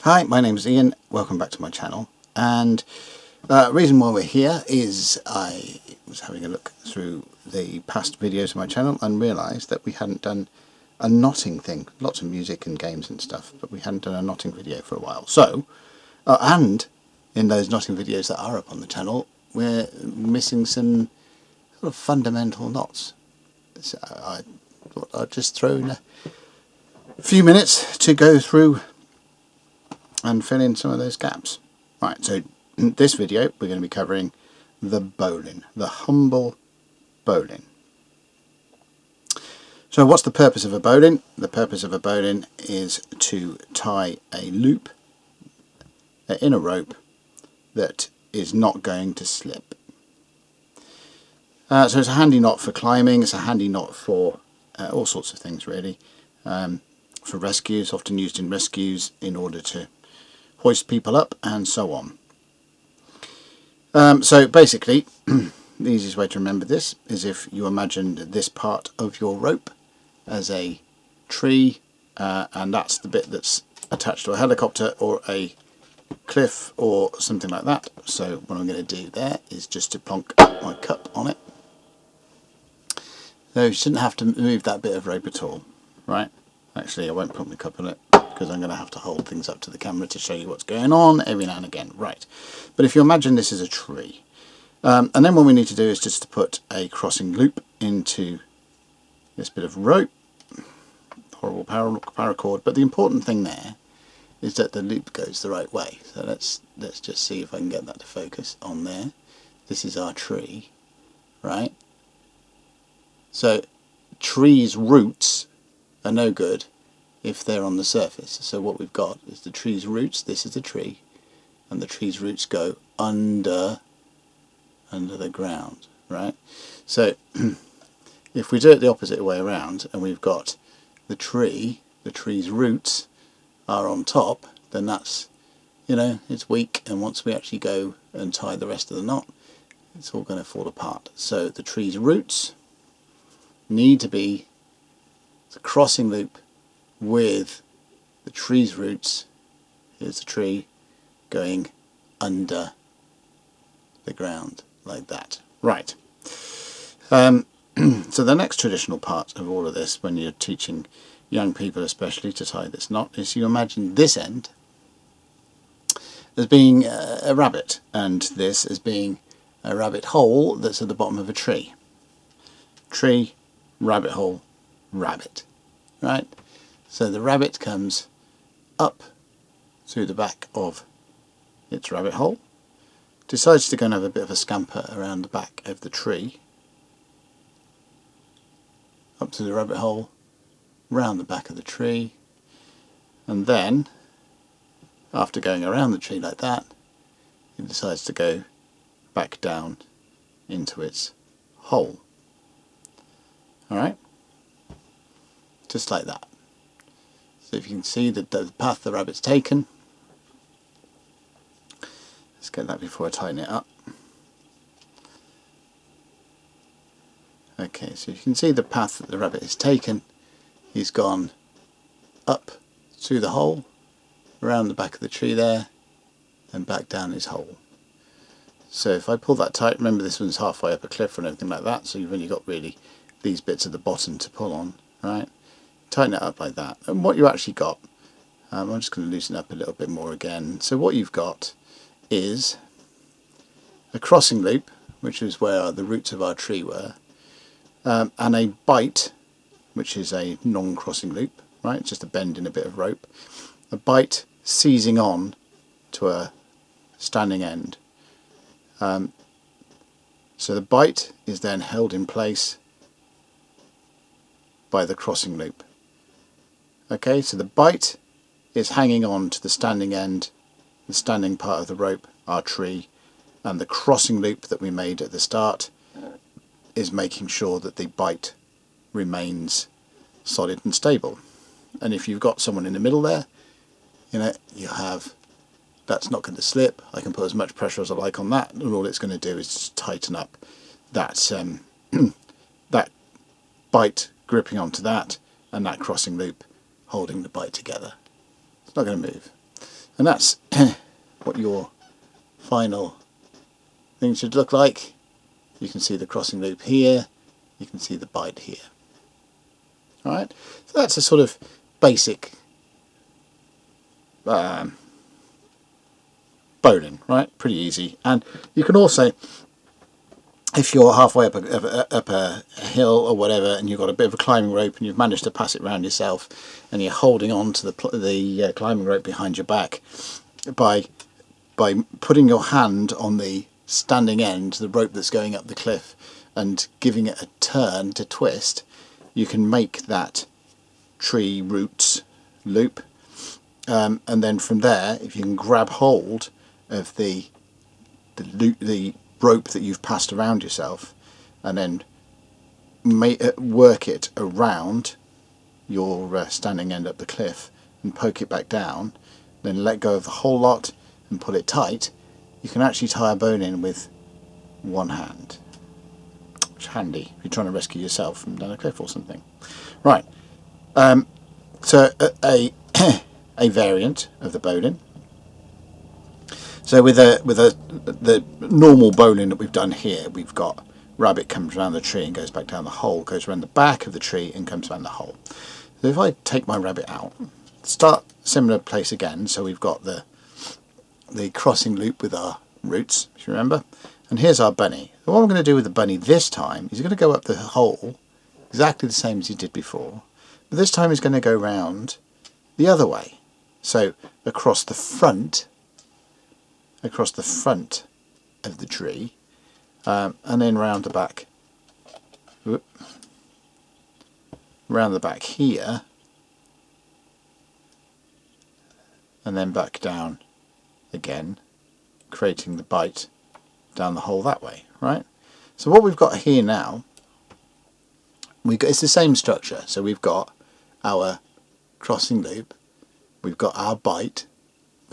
Hi, my name is Ian. Welcome back to my channel. And the reason why we're here is I was having a look through the past videos of my channel and realised that we hadn't done a knotting thing. Lots of music and games and stuff, but we hadn't done a knotting video for a while. So, and in those knotting videos that are up on the channel, we're missing some sort of fundamental knots. So I thought I'd just throw in a few minutes to go through and fill in some of those gaps. Right, so in this video we're going to be covering the bowline, the humble bowline. So what's the purpose of a bowline? The purpose of a bowline is to tie a loop in a rope that is not going to slip. So it's a handy knot for climbing, it's a handy knot for all sorts of things really. For rescues, often used in rescues in order to hoist people up and so on. So basically the easiest way to remember this is if you imagined this part of your rope as a tree, and that's the bit that's attached to a helicopter or a cliff or something like that. So what I'm going to do there is just to plonk my cup on it. So you shouldn't have to move that bit of rope at all, right? Actually I won't put my cup on it because I'm going to have to hold things up to the camera to show you what's going on every now and again. Right, but if you imagine this is a tree, and then what we need to do is just to put a crossing loop into this bit of rope, horrible paracord, but the important thing there is that the loop goes the right way. So let's just see if I can get that to focus on there. This is our tree, right? So trees' roots are no good if they're on the surface. So what we've got is the tree's roots. This is the tree, and the tree's roots go under the ground, right? So if we do it the opposite way around and we've got the tree's roots are on top, then that's, you know, it's weak, and once we actually go and tie the rest of the knot, it's all going to fall apart. So the tree's roots need to be the crossing loop with the tree's roots. Here's the tree going under the ground like that. Right. So the next traditional part of all of this, when you're teaching young people especially to tie this knot, is you imagine this end as being a rabbit and this as being a rabbit hole that's at the bottom of a tree. Tree, rabbit hole, rabbit. Right? So the rabbit comes up through the back of its rabbit hole, decides to go and have a bit of a scamper around the back of the tree, up to the rabbit hole, round the back of the tree, and then after going around the tree like that, it decides to go back down into its hole. Alright? Just like that. So if you can see the path the rabbit's taken, let's get that before I tighten it up. Okay, so you can see the path that the rabbit has taken. He's gone up through the hole, around the back of the tree there, and back down his hole. So if I pull that tight, remember this one's halfway up a cliff and everything like that, so you've only got really these bits at the bottom to pull on, right? Tighten it up like that, and what you actually got, I'm just going to loosen up a little bit more again. So what you've got is a crossing loop, which is where the roots of our tree were, and a bite, which is a non-crossing loop, right? It's just a bend in a bit of rope. A bite seizing on to a standing end. So the bite is then held in place by the crossing loop. Okay, so the bite is hanging on to the standing end, the standing part of the rope, our tree, and the crossing loop that we made at the start is making sure that the bite remains solid and stable. And if you've got someone in the middle there, you know, you have, that's not going to slip. I can put as much pressure as I like on that, and all it's going to do is just tighten up that that bite gripping onto that, and that crossing loop holding the bite together. It's not going to move. And that's what your final thing should look like. You can see the crossing loop here, you can see the bite here. Alright, so that's a sort of basic bowline, right? Pretty easy. And you can also, if you're halfway up a hill or whatever, and you've got a bit of a climbing rope and you've managed to pass it around yourself, and you're holding on to the climbing rope behind your back, by putting your hand on the standing end, the rope that's going up the cliff, and giving it a turn to twist, you can make that tree roots loop. And then from there, if you can grab hold of the rope that you've passed around yourself, and then work it around your standing end up the cliff and poke it back down, then let go of the whole lot and pull it tight, you can actually tie a bowline with one hand, which is handy if you're trying to rescue yourself from down a cliff or something. Right, so a variant of the bowline. So with the normal bowline that we've done here, we've got rabbit comes around the tree and goes back down the hole, goes around the back of the tree and comes around the hole. So if I take my rabbit out, start similar place again, so we've got the crossing loop with our roots, if you remember, and here's our bunny. So what I'm going to do with the bunny this time is he's going to go up the hole exactly the same as he did before, but this time he's going to go round the other way. So across the front of the tree, and then round the back, round the back here, and then back down again, creating the bite down the hole that way, right? So what we've got here now, it's the same structure. So we've got our crossing loop, we've got our bite.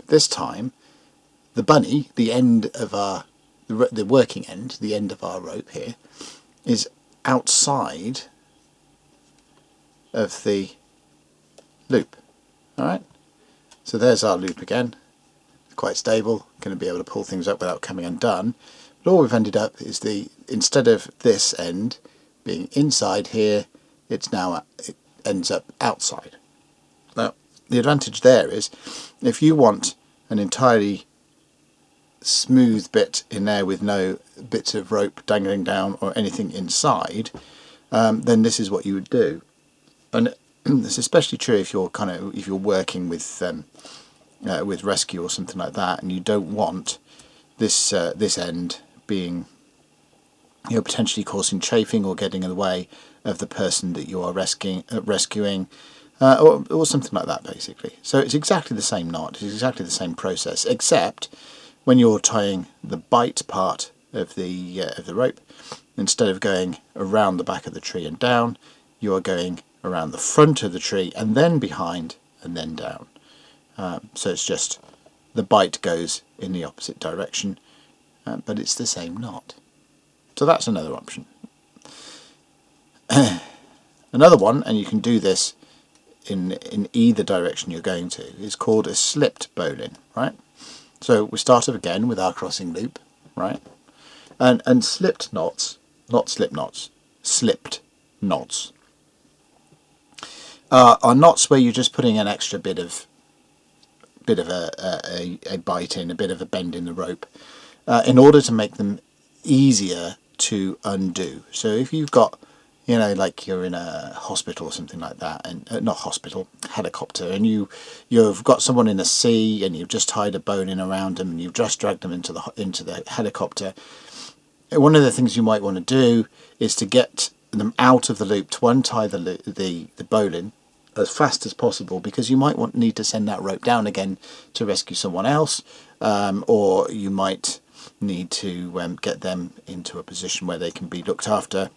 This time, the bunny, the end of the working end, the end of our rope here, is outside of the loop. All right. So there's our loop again. Quite stable, going to be able to pull things up without coming undone. But all we've ended up is instead of this end being inside here, it ends up outside. Now the advantage there is, if you want an entirely smooth bit in there with no bits of rope dangling down or anything inside, then this is what you would do. And it's especially true if you're working with rescue or something like that, and you don't want this end being, potentially causing chafing or getting in the way of the person that you are rescuing, or something like that, basically. So it's exactly the same knot, it's exactly the same process, except when you're tying the bite part of the rope, instead of going around the back of the tree and down, you are going around the front of the tree and then behind and then down. So it's just the bite goes in the opposite direction, but it's the same knot. So that's another option. Another one, and you can do this in either direction you're going to, is called a slipped bowline, right? So we start up again with our crossing loop, right? And slipped knots, not slip knots, slipped knots, are knots where you're just putting an extra bit of a bite in, a bit of a bend in the rope, in order to make them easier to undo. So if you've got, like you're in a hospital or something like that, and not hospital, helicopter, and you've got someone in the sea and you've just tied a bowline around them and you've just dragged them into the helicopter, one of the things you might want to do is to get them out of the loop, to untie the bowline as fast as possible, because you might need to send that rope down again to rescue someone else, or you might need to get them into a position where they can be looked after,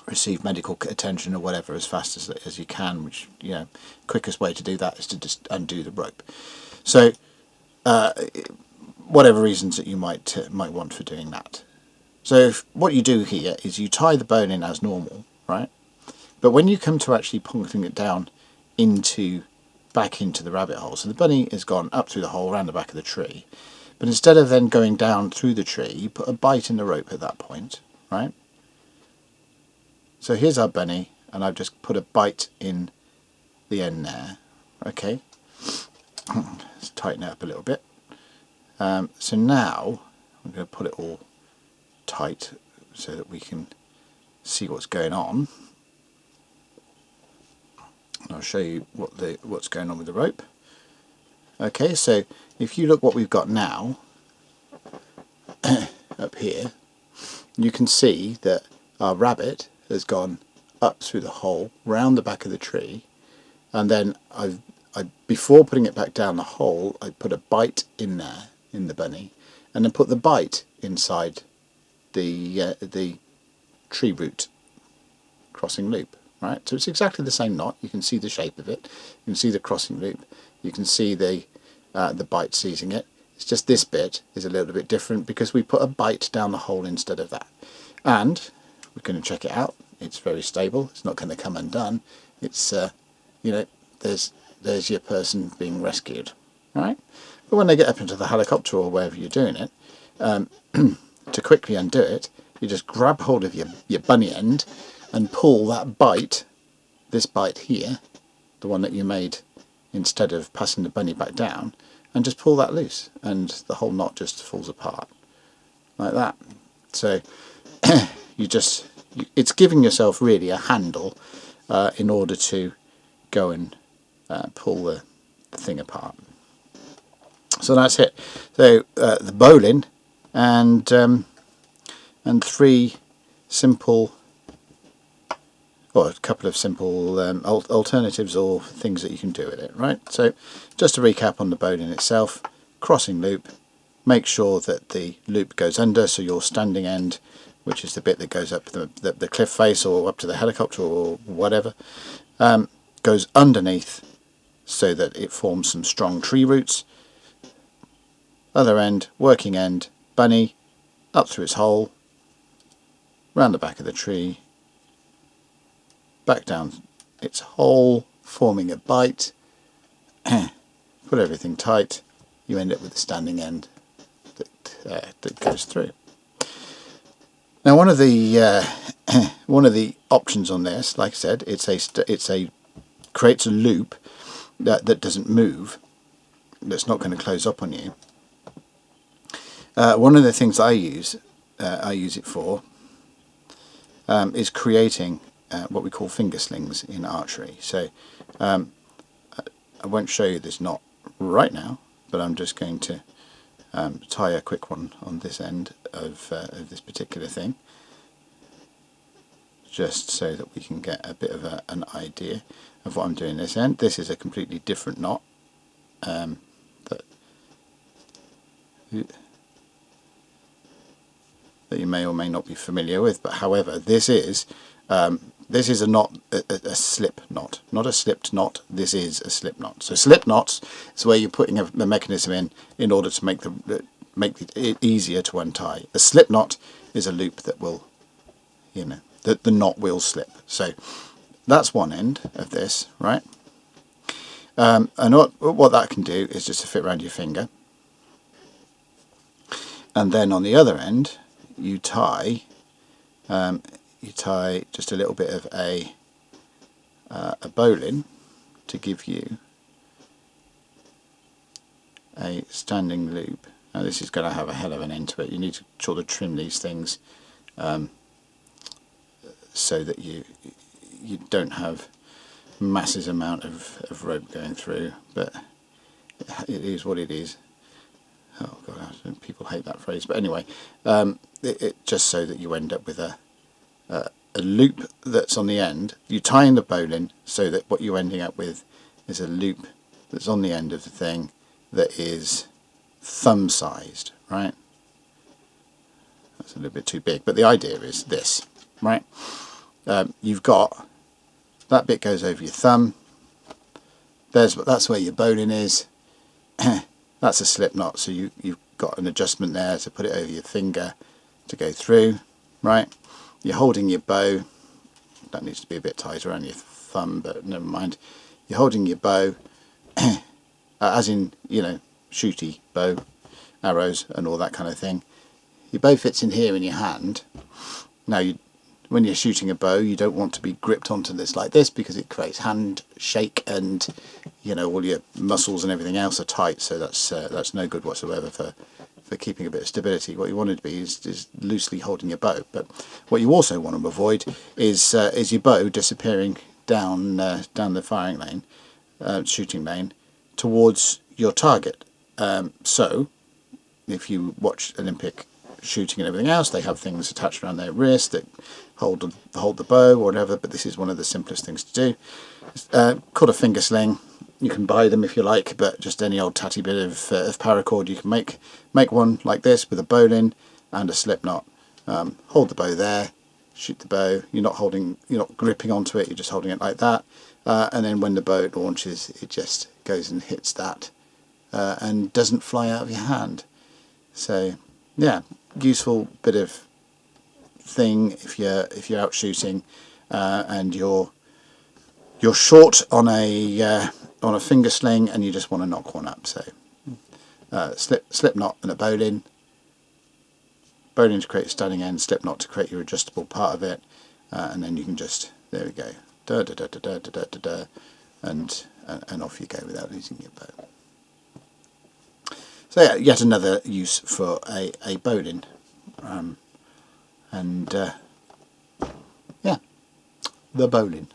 receive medical attention or whatever as fast as you can, which, quickest way to do that is to just undo the rope. So whatever reasons that you might want for doing that. So what you do here is you tie the bowline as normal, right? But when you come to actually pulling it down into back into the rabbit hole. So the bunny has gone up through the hole around the back of the tree, but instead of then going down through the tree, you put a bite in the rope at that point, right? So here's our bunny, and I've just put a bite in the end there. Okay, let's tighten it up a little bit. So now I'm going to put it all tight so that we can see what's going on. And I'll show you what's going on with the rope. Okay, so if you look what we've got now up here, you can see that our rabbit has gone up through the hole round the back of the tree, and then before putting it back down the hole, I put a bite in there in the bunny, and then put the bite inside the tree root crossing loop. Right, so it's exactly the same knot. You can see the shape of it. You can see the crossing loop. You can see the bite seizing it. It's just this bit is a little bit different because we put a bite down the hole instead of that. And we're going to check it out. It's very stable. It's not going to come undone. It's you know, there's your person being rescued. All right. But when they get up into the helicopter or wherever you're doing it, to quickly undo it, you just grab hold of your bunny end and pull that bite, this bite here, the one that you made instead of passing the bunny back down, and just pull that loose, and the whole knot just falls apart like that. So it's giving yourself really a handle in order to go and pull the thing apart. So that's it. So the bowline and 3 simple, or a couple of simple alternatives or things that you can do with it, right? So just to recap on the bowline itself, crossing loop, make sure that the loop goes under, so your standing end, which is the bit that goes up the cliff face or up to the helicopter or whatever, goes underneath so that it forms some strong tree roots. Other end, working end, bunny, up through its hole, round the back of the tree, back down its hole, forming a bite. Put everything tight, you end up with a standing end that goes through. Now one of the options on this, like I said, it creates a loop that doesn't move, that's not going to close up on you. One of the things I use it for is creating what we call finger slings in archery. So I won't show you this knot right now, but I'm just going to tie a quick one on this end of this particular thing, just so that we can get a bit of an idea of what I'm doing this end. This is a completely different knot that you may or may not be familiar with, but however, this is a knot, a slip knot, not a slipped knot. This is a slip knot. So slip knots is where you're putting a mechanism in order to make it easier to untie. A slip knot is a loop that will, you know, the knot will slip. So that's one end of this, right? And what that can do is just to fit around your finger, and then on the other end you tie just a little bit of a bowline to give you a standing loop. Now this is going to have a hell of an end to it. You need to sort of trim these things so that you don't have massive amount of rope going through, but it is what it is. Oh god, people hate that phrase, but anyway, it just so that you end up with a loop that's on the end. You tie in the bowline so that what you're ending up with is a loop that's on the end of the thing that is thumb sized, right? That's a little bit too big, but the idea is this, right? You've got that bit goes over your thumb. That's where your bowline is. That's a slip knot, so you've got an adjustment there to put it over your finger to go through, right? You're holding your bow. That needs to be a bit tighter around your thumb, but never mind. You're holding your bow as in, you know, shooty bow, arrows and all that kind of thing. Your bow fits in here in your hand. Now, when you're shooting a bow, you don't want to be gripped onto this like this, because it creates hand shake, and you know, all your muscles and everything else are tight. So that's no good whatsoever for keeping a bit of stability. What you want to be is loosely holding your bow. But what you also want to avoid is your bow disappearing down the firing lane, shooting lane, towards your target. So if you watch Olympic shooting and everything else, they have things attached around their wrist that hold the bow or whatever, but this is one of the simplest things to do. Called a finger sling. You can buy them if you like, but just any old tatty bit of paracord, you can make one like this with a bowline and a Slipknot. Hold the bow there, shoot the bow. You're not gripping onto it, you're just holding it like that, and then when the bow launches, it just goes and hits that and doesn't fly out of your hand. So yeah, useful bit of thing if you're out shooting and you're short on a finger sling and you just want to knock one up. So Slipknot and a bowline to create a standing end, Slipknot to create your adjustable part of it, and then you can just, there we go, da da da da da da da da, and off you go without losing your bow. So yeah, yet another use for a bowline, and yeah, the bowline.